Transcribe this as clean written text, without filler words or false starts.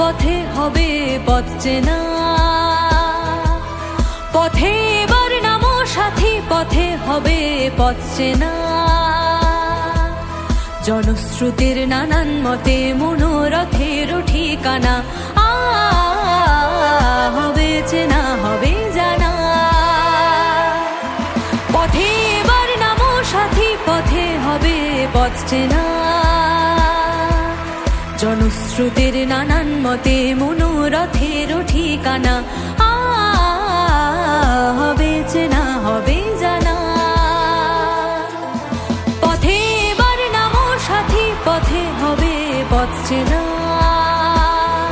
পথে হবে পথ চেনা, পথে এবার নামো সাথী, পথে হবে পথ চেনা। জনশ্রুতির নানান মতে মনোরথের ঠিকানা, হবে চেনা হবে জানা। পথে এবার নামো সাথী, পথে হবে পথ চেনা। জনশ্রুতির নানান মতে মনোরথের ঠিকানা,